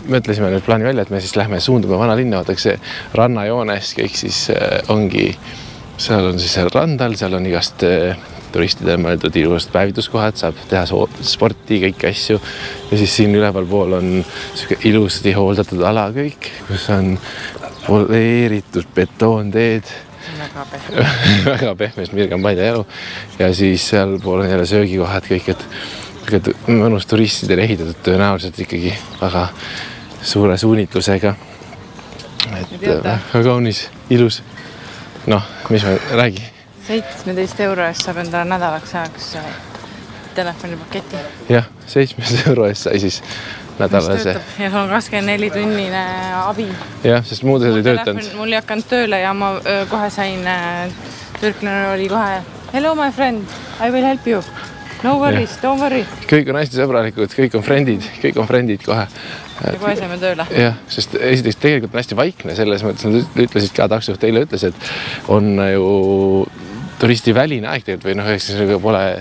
mõtlesime nüüd plaani välja, et me siis lähme suundume vanalinna, vaataks see rannajoones, kõik siis ongi, seal on siis randal, seal on igast turistidele mõeldud ilusad päevituskohad, saab teha sporti, kõiki asju ja siis siin üleval pool on ilusasti hooldatud ala kõik, kus on poleeritud betoonteed. Väga pehmes Mirgambaida elu ja siis seal pool on jälle söögikohad kõik, et mõnus turistidele ehitatud tõenäoliselt ikkagi väga suure suunitlusega. Et väga kaunis, ilus. Noh, mis ma räägi? 17 € eest saab enda nädalaks ajaks telefonipaketi. Jah, 17 € eest sai siis nädalase. Ja see on 24 tunnine abi. Jah, sest muud ei töötanud. Mul ei hakanud tööle ja ma kohe sain, türklane oli kohe hello my friend, I will help you. No worries, don't worry. Kõik on hästi sõbralikud, kõik on friendid kohe. Ja kohe saime tööle. Jah, sest esiteks tegelikult on hästi vaikne selles mõttes, nad ütlesid ka taksojuht teile ütles, et on ju turistiväline aeg tegelikult või eks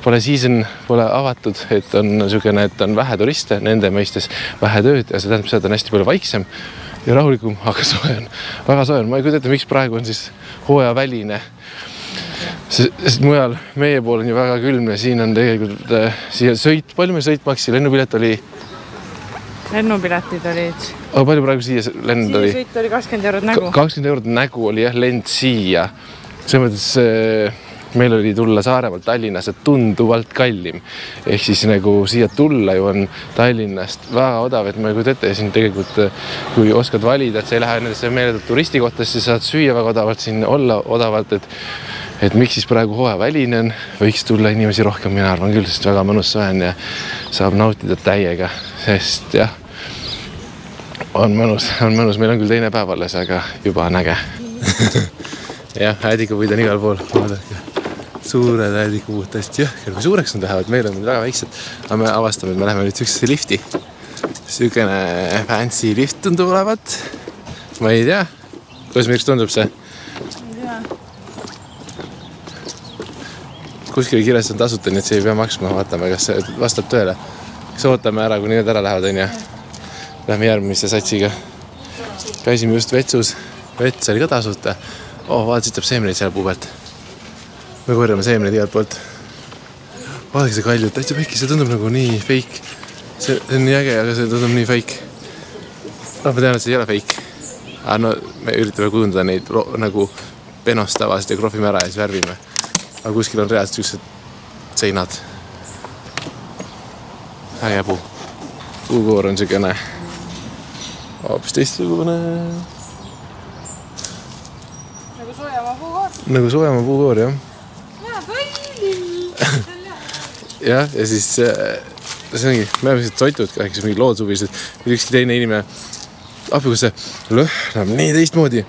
pole season, pole avatud, et on niisugune, et on vähe turiste, nende mõistes vähe tööd ja see tähendab seda, et on hästi palju vaiksem ja rahulikum, aga soe on, väga soe on. Ma ei kujuta ette, miks praegu on siis hooajaväline. Sest mujal meie pool on ju väga külm ja siin on tegelikult siia sõit, palju meil sõit maksi, lennupilet oli? Lennupiletid olid. Aga palju praegu siia lend oli? Siia sõit oli 20 € nägu. 20 € nägu oli jah lend siia. See mõttes meil oli tulla Saaremaalt Tallinnasse tunduvalt kallim. Ehk siis nagu siia tulla ju on Tallinnast väga odav, et ma ei kujuta ette siin tegelikult, kui oskad valida, et sa ei lähe nendesse meeletult turistikohtadesse, saad süüa väga odavalt siin olla odavalt, et miks siis praegu hooajaväline on, võiks tulla inimesi rohkem, mina arvan küll, sest väga mõnus soen ja saab nautida täiega, sest jah, on mõnus, meil on küll teine päev alles, aga juba on äge. Jah, äädikupuid on igal pool, vaadake, suured äädikupuud tõesti jõhker, kui suureks on lähevad, meil on väga väiksed, aga me avastame, et me läheme nüüd süksesse lifti. Sükene fancy lift tundub olevat, ma ei tea, kuidas miks tundub see? Kuskil kirjas on tasuta, nii et see ei pea maksma, vaatame, kas see vastab tõele. Kas ootame ära, kui need ära lähevad, on ja lähme järgmiste satsiga. Käisime just vetsus, vets oli ka tasuta. Vaata, siit saab seemneid seal puu pealt. Me korjame seemneid igalt poolt. Vaadake see kaljud, täitsa pekki, see tundub nagu nii fake. See on nii äge, aga see tundub nii fake. Ma tean, et see ei ole fake. Aga no, me üritame kujundada neid nagu penost tavaliselt ja krohvime ära ja siis värvime. Aga kuskil on reaalselt sellised seinad. Äge puu. Puukoor on selline hoopis teistsugune. Nagu soojamaa puukoor? Nagu soojamaa puukoor, jah. Jaa, palju! Jah, ja siis see ongi, me oleme lihtsalt soitud ka, kes mingi loodsuvilised. Ükski teine inimene, kus see lõhnab nii teistmoodi.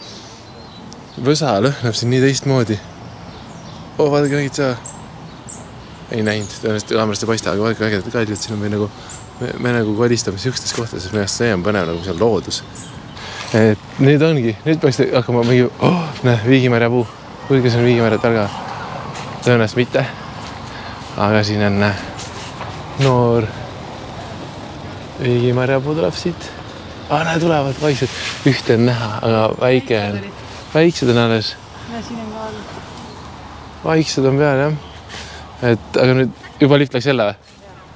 Võsa lõhnab siin nii teistmoodi. Vaadake mingid saa. Ei näinud, tõenäoliselt kaamerast ei paista, aga vaadake ägedad kaljud, siin on me nagu kolistame siukstes kohtades, et meiast see on põnev nagu see on loodus. Et nüüd ongi, nüüd peaks hakkama mingi, Viigimärja puu. Kuigi see on Viigimärja targa. Tõenäoliselt mitte. Aga siin on noor Viigimärja puu tuleb siit. Näe, tulevad vaiksed. Ühte on näha, aga väike on. Väiksed on alles. Ja siin on ka all. Vaiksed on peal, jah. Aga nüüd juba lift läks jälle või?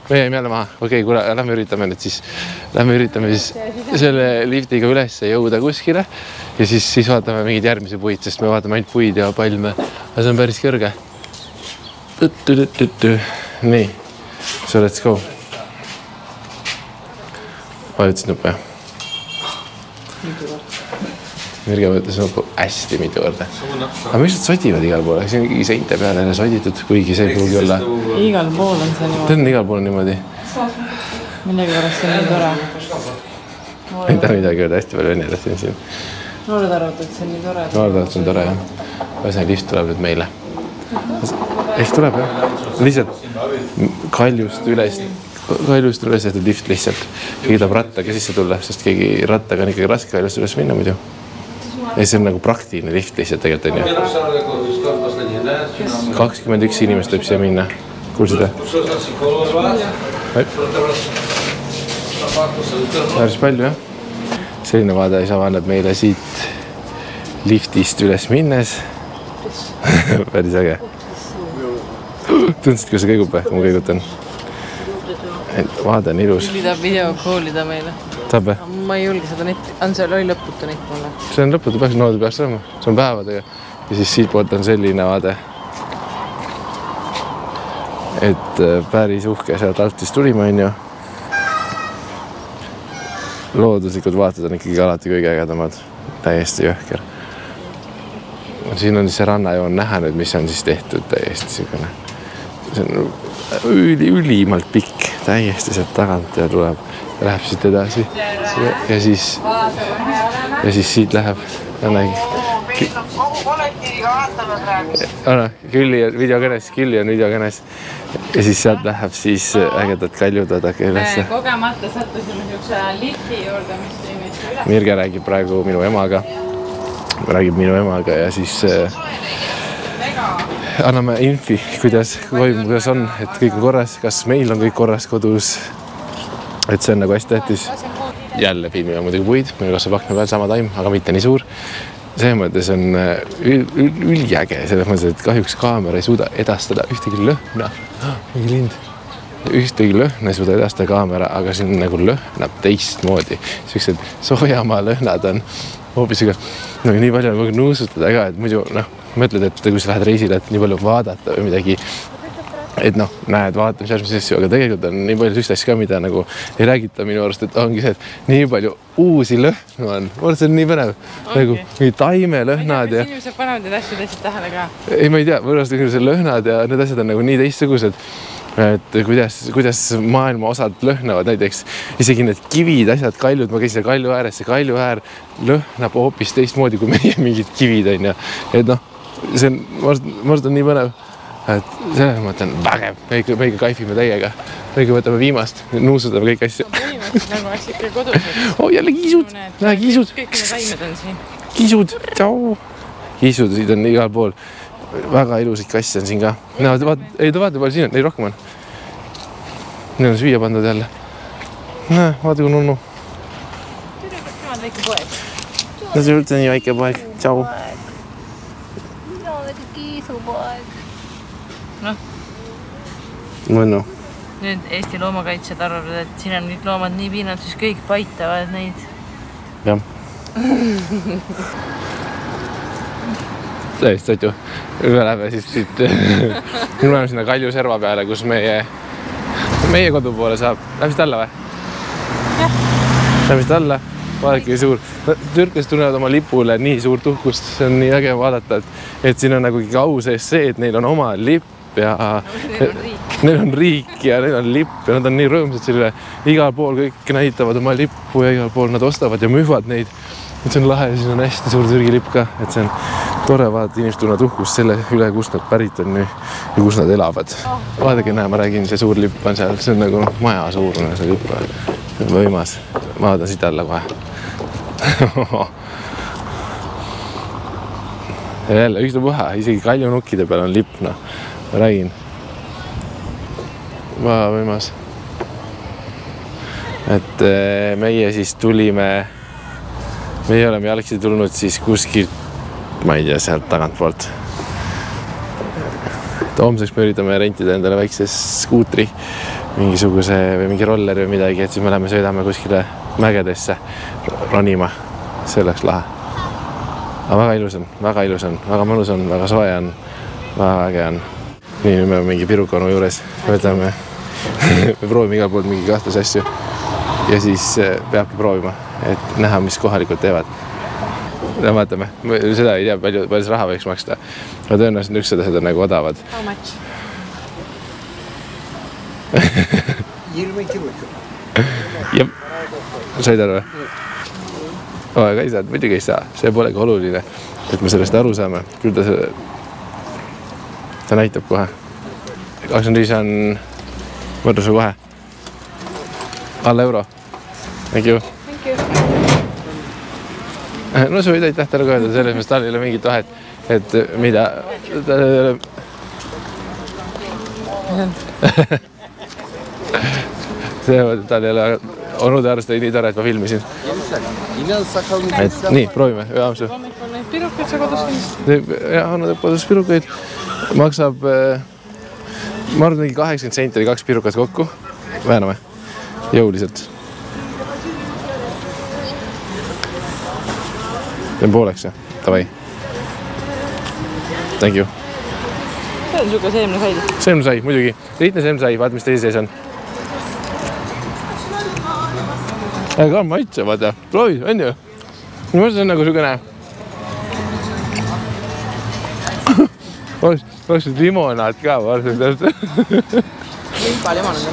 Me jäime jälle maha. Okei, kuule, lähme üritame siis selle liftiga üles jõuda kuskile ja siis vaatame mingid järgmise puid, sest me vaatame ainult puid ja palme. Aga see on päris kõrge. Nii, so let's go. Vajutasid nuppe, jah? Mirge võttes nuppu hästi mitu korda. Aga miks nad sodivad igal pool? See on ikkagi seinte peale soditud, kuigi see ei pruugi olla. Igal pool on see niimoodi. See on igal pool niimoodi. Millegi pärast see on nii tore. Ei taha midagi öelda, hästi palju venelast siin. Noored arvavad, et see on nii tore. Noored arvavad, et see on tore, jah. Ühesõnaga lift tuleb nüüd meile. Ehk tuleb, jah. Lihtsalt kaljust üles tehtud lift lihtsalt. Keegi tahab rattaga sisse tulla, sest keegi rattaga on ikkagi raske kaljust üles minna muidu. Ja see on nagu praktiline lift lihtsalt tegelikult on ju. 21 inimest võib siia minna. Kuulsid või? päris palju, jah. Selline vaade avaneb meile siit liftist üles minnes. Päris äge. Tundsid, kui see kõigub või? Ma kõigutan. Vaade on ilus. Külli tahab videokoolida meile. Tahab või? Ma ei julge seda netti. On see oli lõputu nett mulle? See on lõputu, peaks olema. See on päevadega. Ja siis siit poolt on selline vaade. Et päris uhke sealt altist tulime, on ju. Looduslikud vaated on ikkagi alati kõige ägedamad. Täiesti jõhker. Siin on siis see rannajoon näha nüüd, mis on siis tehtud täiesti siukene. See on ülimalt pikk, täiesti sealt tagant ja tuleb ja läheb siit edasi. Ja siis siit läheb. Külli on videokõnes. Ja siis sealt läheb siis ägedad kaljud vaadake ülesse. Kogemata sattusime siukse lifti juurde, mis tõi meist üle. Mirge räägib praegu minu emaga ja siis anname infi, kuidas on, et kõik on korras, kas meil on kõik korras kodus. Et see on nagu hästi tähtis. Jälle filmime muidugi puid, meil kasvab akna peal sama taim, aga mitte nii suur. See mõttes on üliäge, selles mõttes, et kahjuks kaamera ei suuda edastada ühtegi lõhna. Mingi lind. Ühtegi lõhna ei suuda edastada kaamera, aga siin nagu lõhnab teistmoodi. Sellised soojamaa lõhnad on hoopis nii palju on kogu nuusutada ka, et muidu mõtled, et kui sa lähed reisile, et nii palju vaadata või midagi, et näed, vaata, mis asju, aga tegelikult on nii palju süüst asju ka, mida nagu ei räägita minu arust, et ongi see, et nii palju uusi lõhnu on. See on nii põnev. Nagu mingi taimelõhnad ja... Inimesed panevad need asju teised tähele ka. Ei, ma ei tea, võrrast lõhnad ja need asjad on nagu nii teistsugused. Et kuidas maailma osad lõhnavad, näiteks isegi need kivid, asjad, kaljud, ma käisin kalju ääres, see kalju äär lõhnab hoopis teistmoodi kui meie mingid kivid on ja et see on, ma arvan, nii põnev, et selles mõttes on vägev, meiga kaifime täiega, meiga võtame viimast, nuusutame kõik asju. Põhimõtteliselt nagu oleks ikka kodus. Jälle kiisud, näe kiisud. Kõik need taimed on siin. Kiisud, tšau. Kiisud siit on igal pool. Väga ilusid kasse on siin ka. Ei, ta vaata palju siin on, ei rohkem on. Neil on süüa pandud jälle. Näe, vaata kui nunnu. Nemad väike poeg. No see üldse nii väike poeg. Tšau. No, väike kiisupoeg. Mõnnu. Nüüd Eesti loomakaitsjad arvavad, et siin on kõik loomad nii piinad, siis kõik paitavad neid. Jah. Tõesti, Sotju. Me läheme siis siit me oleme sinna Kalju serva peale, kus meie kodu poole saab. Läheme siit alla või? Jah. Läheme siit alla. Vaadake suur. Türklased tunnevad oma lipule nii suurt uhkust. See on nii äge vaadata, et siin on nagu au sees see, et neil on oma lipp ja neil on riik ja neil on lipp ja nad on nii rõõmsad selle igal pool kõik näitavad oma lippu ja igal pool nad ostavad ja müüvad neid. See on lahe ja siin on hästi suur Türgi lipp ka, et see on tore vaadata, inimesed tunnevad uhkust selle üle, kust nad pärit on ja kus nad elavad. Vaadake, näe, ma räägin, see suur lipp on seal, see on nagu maja suurune see lipp. See on võimas. Ma vaatan siit alla kohe. Ja jälle, ükstapuha, isegi kaljunukkide peal on lipp, ma räägin. Väga võimas. Et meie siis tulime... Meie oleme jalgsi tulnud siis kuskilt, ma ei tea, sealt tagantpoolt. Homseks me üritame rentida endale väikse skuutri, mingisuguse või mingi rolleri või midagi, et siis me sõidame kuskile mägedesse ronima. See oleks lahe. Aga väga ilus on, väga mõnus on, väga soe on, väga äge on. Nii, nüüd me oleme mingi pirukonu juures, võtame, me proovime igal pool mingi kahtlasi asju ja siis peabki proovima. Et näha, mis kohalikud teevad. Ja vaatame, seda ei tea, palju see raha võiks maksta. Aga tõenäoliselt üks seda on nagu odavad. How much? 20 kilot. Jep, said aru või? Aga ei saa, muidugi ei saa. See polegi oluline, et me sellest aru saame. Küll ta näitab kohe. 25 on võrdluse kohe. Alla euro. Thank you. No sa võid aitäh talle öelda, selles mõttes tal ei ole mingit vahet, et mida... See tal ei ole onude arvest oli nii tore, et ma filmisin. Et nii, proovime, ühe amsu. Hommikul neid pirukaid sa kodus kindlasti? Ja, on kodus pirukaid. Maksab, ma arvan, 80 senti oli 2 pirukat kokku. Vääname, jõuliselt. Teen pooleks, jah? Tavai. Thank you. See on suuga seemnesai. Seemnesai, muidugi. Liitne seemnesai, vaata, mis teise sees on. Aga maitse, vaata. Proovi, on ju? Ma mõtlen, see on nagu sugune. Oleks limonaad ka, vaata.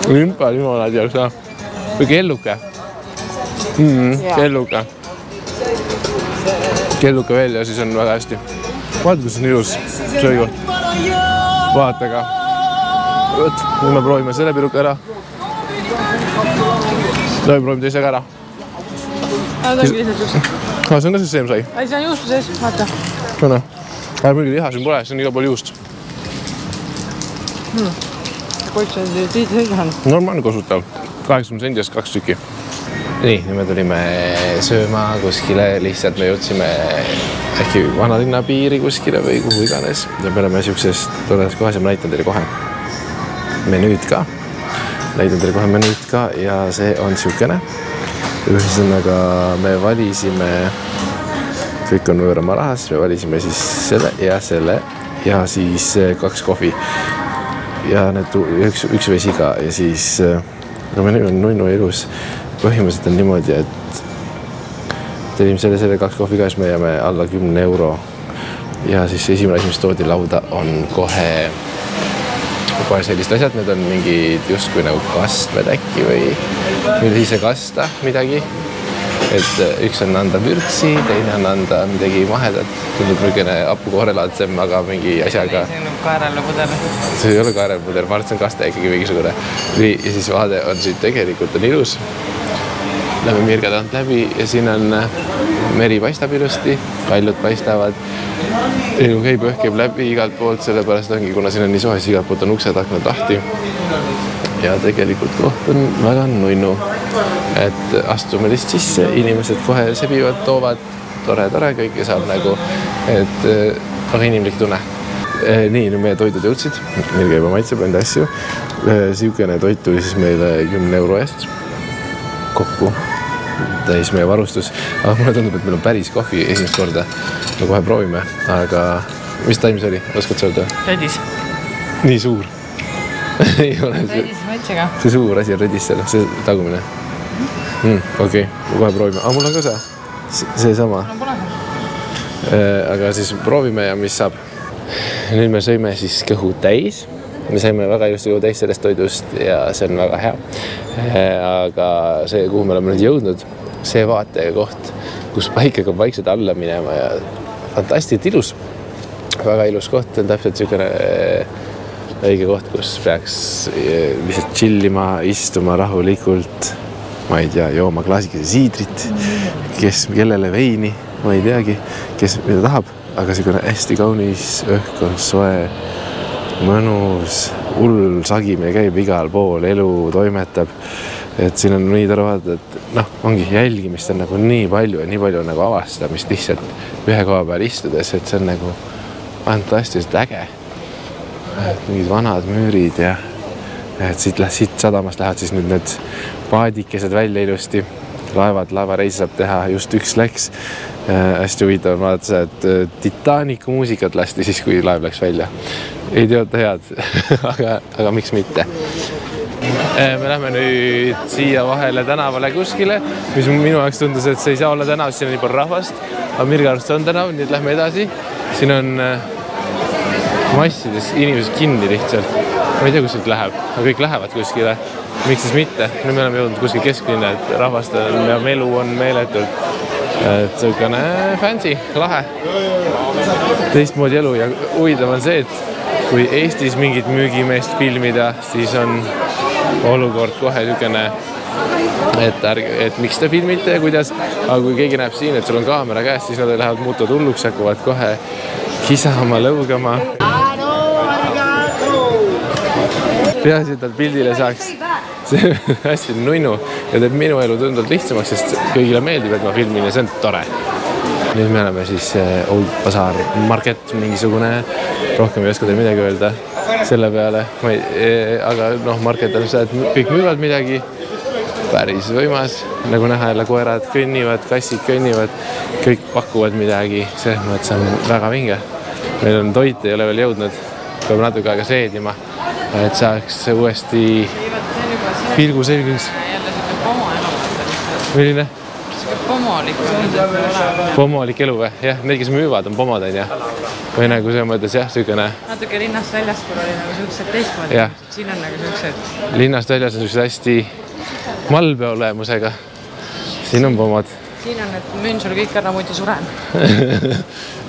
Limpa limonaad jääks, jah. Või kelluke. Kelluke. Kelluke veel ja siis on väga hästi. Vaata, kus on ilus söögoht. Vaata ka. Võt, nüüd me proovime selle piruka ära. Nüüd proovime teise ka ära. Ta ongi lihtsalt juust. See on ka siis seemsai. Ei, see on juustu sees, vaata. No. Aga muidugi liha siin pole, see on iga pool juust. Koits on tiitseid. Normaalne kosutav. 80 sendist 2 tükki. Nii, nüüd me tulime sööma kuskile, lihtsalt me jõudsime äkki vanalinna piiri kuskile või kuhu iganes. Ja me oleme siuksest toredas kohas ja ma näitan teile kohe menüüd ka. Näitan teile kohe menüüd ka ja see on siukene. Ühesõnaga me valisime, kõik on võõrama rahas, me valisime siis selle ja siis 2 kohvi. Ja need üks vesi ka ja siis menüü on nunnu ilus. Põhimõtteliselt on niimoodi, et telime selle 2 kohvi ka, siis me jääme alla 10 euro. Ja siis esimene asi, mis toodi lauda, on kohe sellised asjad. Need on mingid justkui nagu kastmed äkki või siis kasta midagi. Et üks on anda vürtsi, teine on anda midagi mahedat. Tundub mingine hapukoorelaadsem, aga mingi asjaga. See on kaerelpuder. See ei ole kaerelpuder, ma arvan, et see on kaste ikkagi mingisugune. Ja siis vaade on siit tegelikult on ilus. Lähme Mirga tahand läbi ja siin on meri paistab ilusti, paljud paistavad. Elu käib õhkeb läbi igalt poolt, sellepärast ongi, kuna siin on nii soe, siis igalt poolt on uksed aknad lahti. Ja tegelikult koht on väga nunnu. Et astume lihtsalt sisse, inimesed kohe sebivad, toovad, tore, kõike saab nagu, et väga inimlik tunne. Nii, nüüd meie toidud jõudsid, Mirga juba maitseb enda asju. Siukene toit tuli siis meile 10 euro eest kokku, täis meie varustus. Aga mulle tundub, et meil on päris kohvi esimest korda. Me kohe proovime, aga mis taim see oli? Oskad sa öelda? Redis. Nii suur. Ei ole see. Redis maitsega. See suur asi on redis seal, see tagumine. Okei, kohe proovime. Aga mul on ka see sama. Aga siis proovime ja mis saab. Nüüd me sõime siis kõhu täis. Me saime väga ilusti kõhu täis sellest toidust ja see on väga hea. Aga see, kuhu me oleme nüüd jõudnud, see vaatega koht, kus paik hakkab vaikselt alla minema ja fantastiliselt ilus. Väga ilus koht, on täpselt niisugune õige koht, kus peaks lihtsalt chillima, istuma rahulikult. Ma ei tea, jooma klaasikese siidrit, kellele veini, ma ei teagi, kes mida tahab, aga niisugune hästi kaunis, õhk on soe, mõnus, hull sagimine käib igal pool, elu toimetab. Et siin on nii tore vaadata, et ongi jälgimist on nagu nii palju ja nii palju on nagu avastamist lihtsalt ühe koha peal istudes, et see on nagu fantastiliselt äge. Et mingid vanad müürid ja et siit sadamast lähevad siis nüüd need paadikesed välja ilusti. Laevareisi saab teha, just üks läks. Hästi huvitav on vaadata, et Titanicu muusikat lasti siis, kui laev läks välja. Ei teota head, aga miks mitte. Me lähme nüüd siia vahele tänavale kuskile, mis minu jaoks tundus, et see ei saa olla tänav, siin on nii palju rahvast. Aga Mirga arvast on tänav, nüüd lähme edasi. Siin on massides inimesed kinni lihtsalt. Ma ei tea, kus siit läheb, aga kõik lähevad kuskile. Miks siis mitte? Nüüd me oleme jõudnud kuskil kesklinna, et rahvast on ja melu on meeletult. Et sõukane fancy, lahe. Teistmoodi elu ja huvitav on see, et kui Eestis mingit müügimeest filmida, siis on olukord kohe niisugune, et miks te filmite ja kuidas. Aga kui keegi näeb siin, et sul on kaamera käes, siis nad lähevad muutuvad hulluks, hakkavad kohe kisama, lõugama. Peaasi, et nad pildile saaks see on hästi nunnu ja teeb minu elu tunduvalt lihtsamaks, sest kõigile meeldib, et ma filmin ja see on tore. Nüüd me oleme siis Old Bazaar Market, mingisugune, rohkem ei oska teil midagi öelda selle peale. Aga Market on see, et kõik müüvad midagi, päris võimas, nagu näha jälle koerad kõnnivad, kassid kõnnivad, kõik pakuvad midagi, selles mõttes on väga vinge. Meil on toit, ei ole veel jõudnud, peab natuke aega seedima, et saaks uuesti pilgu selgus. Milline? Pomolik elu või? Jah, need, kes müüvad, on pomod, on jah? Või nagu see mõttes jah, süükene. Natuke linnast väljaspool oli nagu sellised teistmoodi. Siin on nagu sellised. Linnast väljas on sellised hästi malbe olemusega. Siin on pomod. Siin on, et müün sul kõik ära, muidu suren.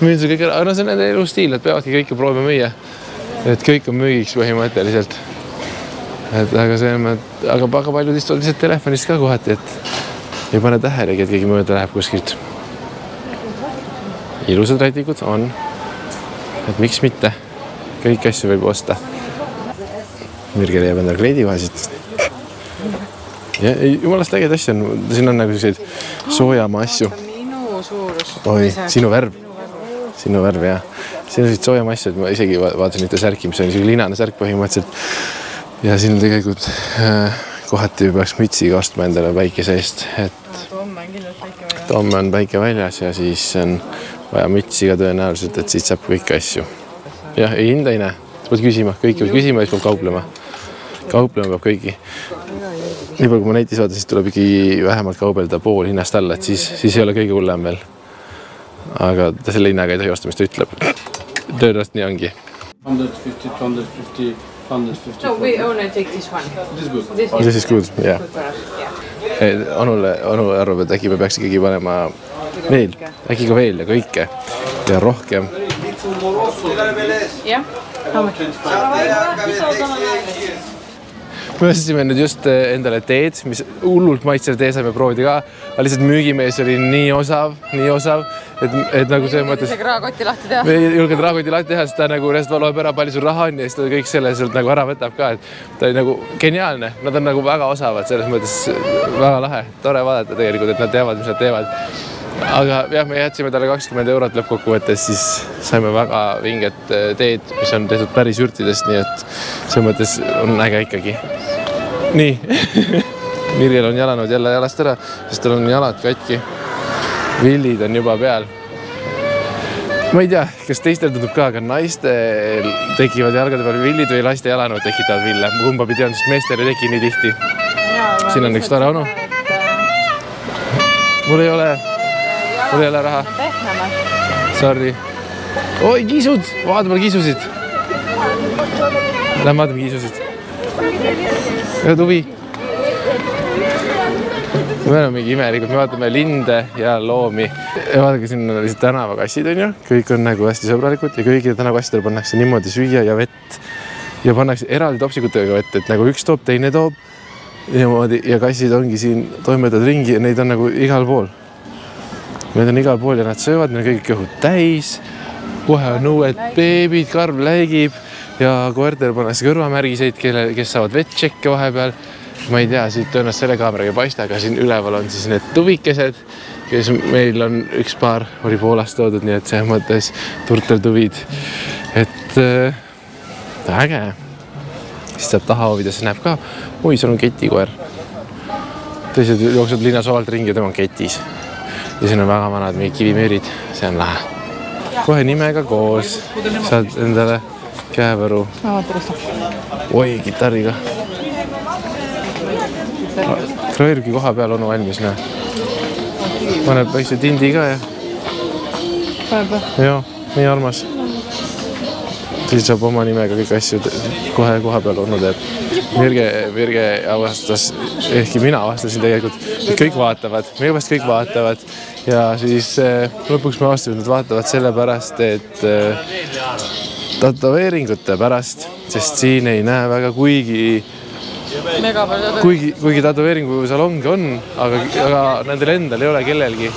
Müün sul kõik ära, aga see on nende elustiil, et peavadki kõike proovima müüa. Et kõik on müügiks põhimõtteliselt. Aga väga paljud istuvad lihtsalt telefonist ka kohati, et ei pane tähelegi, et keegi mööda läheb kuskilt. Ilusad rätikud on, et miks mitte. Kõik asju võib osta. Mirge leiab endale kleidivahesid. Ja jumalast äged asju on, siin on nagu selliseid soojamaa asju. Minu suurus. Oi, sinu värv. Sinu värv, jah. Siin on selliseid soojamaa asju, et ma isegi vaatasin ühte särki, mis on niisugune linane särk põhimõtteliselt. Ja siin on tegelikult kohati peaks mütsiga ostma endale päikese eest. Tomme on päike väljas ja siis on vaja mütsiga tõenäoliselt, et siit saab kõiki asju. Jah, ei hinda ei näe. Sa pead küsima, kõiki pead küsima ja siis peab kauplema. Kauplema peab kõigi. Nii palju, kui ma netis vaatan, siis tuleb ikkagi vähemalt kaubelda pool hinnast alla, et siis ei ole kõige hullem veel. Aga ta selle hinnaga ei tohi osta, mis ta ütleb. Tõenäoliselt nii ongi. 150, 150, 150. No, we only take this one. This is good, yeah. Onu arvab, et äkki me peaks ikkagi panema veel, äkki ka veel ja kõike ja rohkem. Jah, Me ostsime nüüd just endale teed, mis hullult maitsev tee saime proovida ka, aga lihtsalt müügimees oli nii osav, et nagu see mõttes... Isegi rahakotti lahti teha. Me ei julgenud rahakotti lahti teha, sest ta nagu loeb ära palju sul raha on ja siis ta kõik selle sealt nagu ära võtab ka, et ta oli nagu geniaalne. Nad on nagu väga osavad, selles mõttes väga lahe, tore vaadata tegelikult, et nad teavad, mis nad teevad. Aga jah, me jätsime talle 20 € lõppkokkuvõttes, siis saime väga vinget teed, mis on tehtud päris ürtidest, nii et see mõttes on äge ikkagi. Nii, Mirjel on jalanud jälle jalast ära, sest tal on jalad katki. Villid on juba peal. Ma ei tea, kas teistel tundub ka, aga naistel tekivad jalgade peal villid või laste jalanud tekitavad ville. Kumba pidi on, sest meestel ei teki nii tihti. Siin on üks tore onu. Mul ei ole raha. Sorry. Oi, kiisud! Vaatame kiisusid. Lähme vaatame kiisusid. Ja tuvi. Me oleme mingi imelikud, me vaatame linde ja loomi. Ja vaadake, siin on lihtsalt tänavakassid, on ju. Kõik on nagu hästi sõbralikud ja kõigile tänavakassidele pannakse niimoodi süüa ja vett. Ja pannakse eraldi topsikutega vett, et nagu üks toob, teine toob. Ja kassid ongi siin toimetavad ringi ja neid on nagu igal pool. Need on igal pool ja nad söövad, neil on kõik kõhud täis. Kohe on uued beebid, karv läigib ja koertele pannakse kõrvamärgiseid, kes saavad vettšekke vahepeal. Ma ei tea, siit tõenäoliselt selle kaameraga ei paista, aga siin üleval on siis need tuvikesed, kes meil on üks paar oli Poolast toodud, nii et see mõttes turteltuvid. Et äge. Siis saab taha hoovida, see näeb ka. Oi, seal on ketikoer. Teised jooksvad linnas ovalt ringi ja tema on ketis. Ja siin on väga vanad meie kivimüürid, see on lahe. Kohe nimega koos saad endale käevõru. Oi, kitarriga. Krairgi koha peal onu valmis, näe. Paneb väikse tindi ka ja. Joo, nii armas. Siis saab oma nimega kõik asju kohe koha peal onu teeb. Mirge avastas, ehkki mina avastasin tegelikult, et kõik vaatavad. Meie vast kõik vaatavad. Ja siis lõpuks me avastasime, et nad vaatavad selle pärast, et tatoveeringute pärast, sest siin ei näe väga kuigi tatoveeringu salongi on, aga nendel endal ei ole kellelgi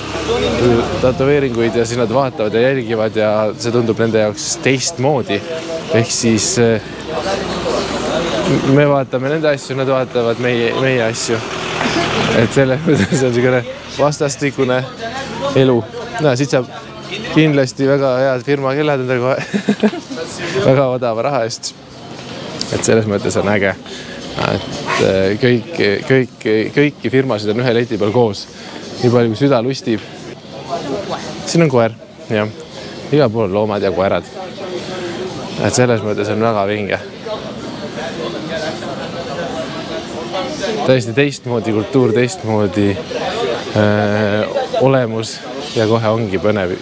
tatoveeringuid ja siis nad vaatavad ja jälgivad ja see tundub nende jaoks teistmoodi. Ehk siis me vaatame nende asju, nad vaatavad meie asju. Et selles mõttes on selline vastastikune elu. No, siit saab kindlasti väga head firma kellad endale kohe väga odava raha eest. Et selles mõttes on äge. Et kõiki firmasid on ühe leti peal koos. Nii palju kui süda lustib. Siin on koer. Jah. Igal pool loomad ja koerad. Et selles mõttes on väga vinge. Täiesti teistmoodi kultuur, teistmoodi olemus ja kohe ongi põnev.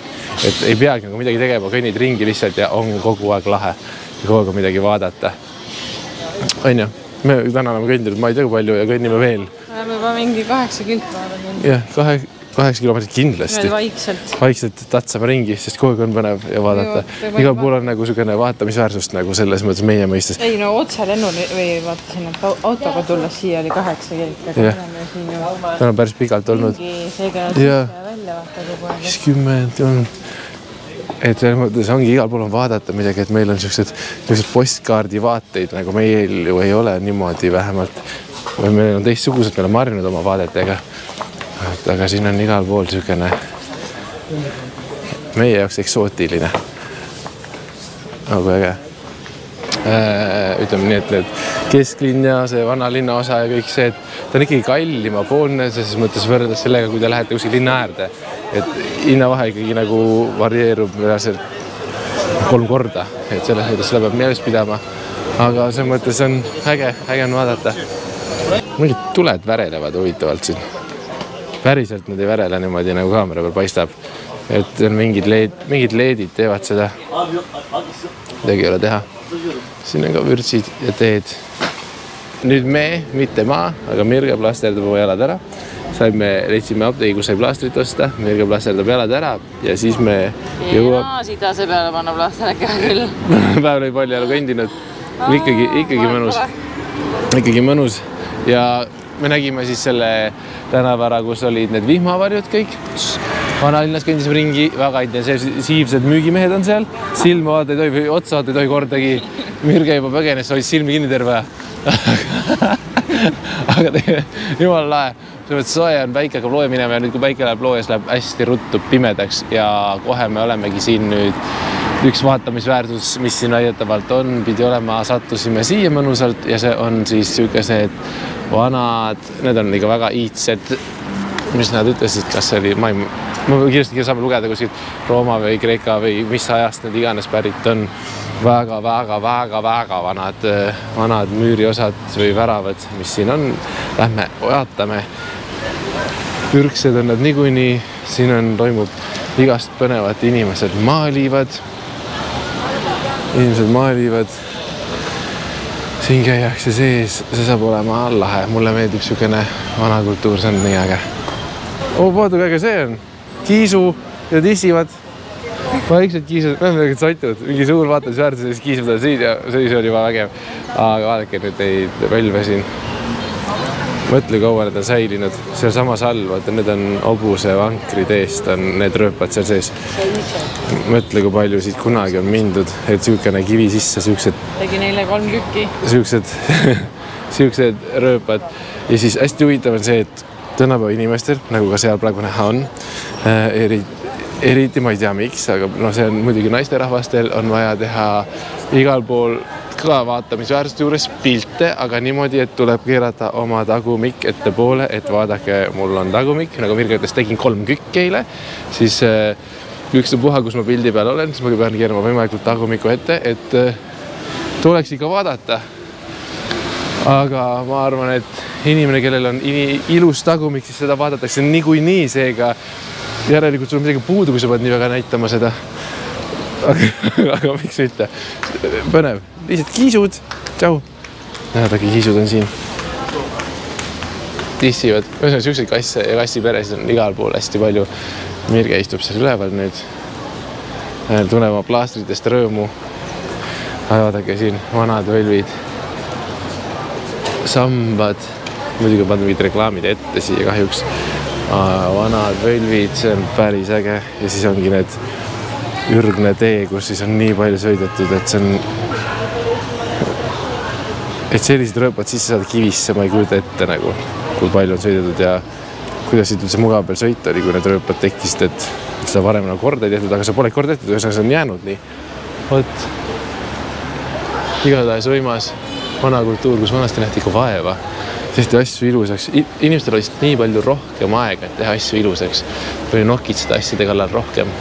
Et ei peagi nagu midagi tegema, kõnnid ringi lihtsalt ja on kogu aeg lahe ja kogu aeg midagi vaadata. On ju? Me täna oleme kõndinud, ma ei tea kui palju ja kõnnime veel. Me juba mingi 8 kilti. Jah, 8 kilomeetrit kindlasti. Vaikselt tatsame ringi, sest kogu aeg on põnev ja vaadata. Igal pool on nagu selline vaatamisväärsust nagu selles mõttes meie mõistes. Ei, no otse lennul või vaatasin, et autoga tulles siia oli 8 kilti. Ta on päris pikalt olnud. Ja 10 on. Et selles mõttes ongi igal pool on vaadata midagi, et meil on sellised postkaardi vaateid, nagu meil ju ei ole niimoodi vähemalt. Või meil on teistsugused, meil on marjunud oma vaadetega. Aga siin on igal pool selline meie jaoks eksootiline. Nagu äge. Ütleme nii, et need kesklinn ja see vana linna osa ja kõik see, et ta on ikkagi kallima poolne, selles mõttes võrreldes sellega, kui te lähete kuskil linna äärde. Et hinnavahe ikkagi nagu varieerub 3 korda, et selles mõttes seda peab meeles pidama. Aga selles mõttes on äge on vaadata. Mingid tuled värelevad huvitavalt siin. Päriselt nad ei värele niimoodi nagu kaamera peal paistab. Et on mingid leedid teevad seda. Midagi ei ole teha. Siin on ka vürtsid ja teed. Nüüd me, mitte ma, aga Mirge plasterdab oma jalad ära. Leidsime apteegi, kus sai plastrit osta. Mirge plasterdab jalad ära ja siis me jõuab... Sida see peale panna plasterega küll. Päev oli palju jälle kõndinud. Ikkagi mõnus. Ikkagi mõnus. Ja me nägime siis selle tänavara, kus olid need vihmavarjud kõik. Vanalinnas kõndisime ringi, väga intensiivsed müügimehed on seal. Silma vaata ei tohi, otsa vaata ei tohi kordagi. Mirge juba põgenes, oli silmi kinni terve. Aga jumala lahe. Soe on, päike hakkab looja minema ja nüüd kui päike läheb loojas, läheb hästi ruttu pimedaks ja kohe me olemegi siin nüüd üks vaatamisväärsus, mis siin aietavalt on, pidi olema, sattusime siia mõnusalt ja see on siis sellised vanad, need on ikka väga iidsed, mis nad ütlesid, kas see oli, ma kiiresti saame lugeda kuskilt Rooma või Kreeka või mis ajast need iganes pärit on. Väga vanad müüriosad või väravad, mis siin on. Lähme vaatame. Pürksed on nad niikuinii. Siin toimub igast põnevat inimesed maalivad. Inimesed maalivad. Siin käiakse sees. See saab olema lahe. Mulle meeldib selline vana kultuur. See on nii äge. Vaata, kui äge see on. Kiisu ja tissivad. Vaikselt kiisud, me oleme sottud, mingi suur vaatamisväärtus ja siis kiisud on siin ja see on juba vägev. Aga vaadake nüüd neid välve siin. Mõtle, kaua need on säilinud. Seal samas all, vaata, need on hobuse vankri teest, on need rööpad seal sees. Mõtle, kui palju siit kunagi on mindud, et siukene kivi sisse, siuksed... Tegi neile 3 lükki. Siuksed rööpad. Ja siis hästi huvitav on see, et tänapäeva inimestel, nagu ka seal praegu näha on, eriti ma ei tea miks, aga see on muidugi naisterahvastel on vaja teha igal pool ka vaatamisväärsuste juures pilte, aga niimoodi, et tuleb keerata oma tagumik ettepoole, et vaadake, mul on tagumik, nagu Mirge ütles, tegin 3 kükki eile, siis ükstapuha, kus ma pildi peal olen, siis ma pean keerama võimalikult tagumiku ette, et tuleks ikka vaadata. Aga ma arvan, et inimene, kellel on ilus tagumik, siis seda vaadatakse niikuinii, seega järelikult sul on midagi puudu, kui sa pead nii väga näitama seda. Aga miks mitte? Põnev. Lihtsalt kiisud. Tšau. Näedagi, kiisud on siin. Tissivad. Selliseid kasse ja kassiperesid on igal pool hästi palju. Mirge istub seal üleval nüüd. Tunnema plaastritest rõõmu. Vaadake siin vanad võlvid. Sambad. Muidugi pandud mingid reklaamid ette siia kahjuks. Vanad võlvid, see on päris äge ja siis ongi need ürgne tee, kus siis on nii palju sõidetud, et see on et sellised rööpad sisse saada kivisse, ma ei kujuta ette nagu, kui palju on sõidetud ja kuidas siit üldse mugava peal sõita oli, kui need rööpad tekkisid, et seda varem nagu korda ei tehtud, aga see pole korda tehtud, ühesõnaga see on jäänud nii. Vot, igatahes võimas vana kultuur, kus vanasti nähti ikka vaeva, tehti asju ilusaks. Inimestel oli nii palju rohkem aega, et teha asju ilusaks. Või nokitseda asjade kallal rohkem.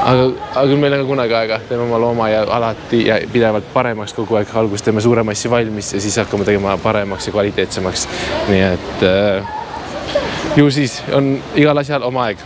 Aga meil on ka kunagi aega, teeme oma looma ja alati ja pidevalt paremaks kogu aeg. Alguses teeme suurem asju valmis ja siis hakkame tegema paremaks ja kvaliteetsemaks. Nii et ju siis on igal asjal oma aeg.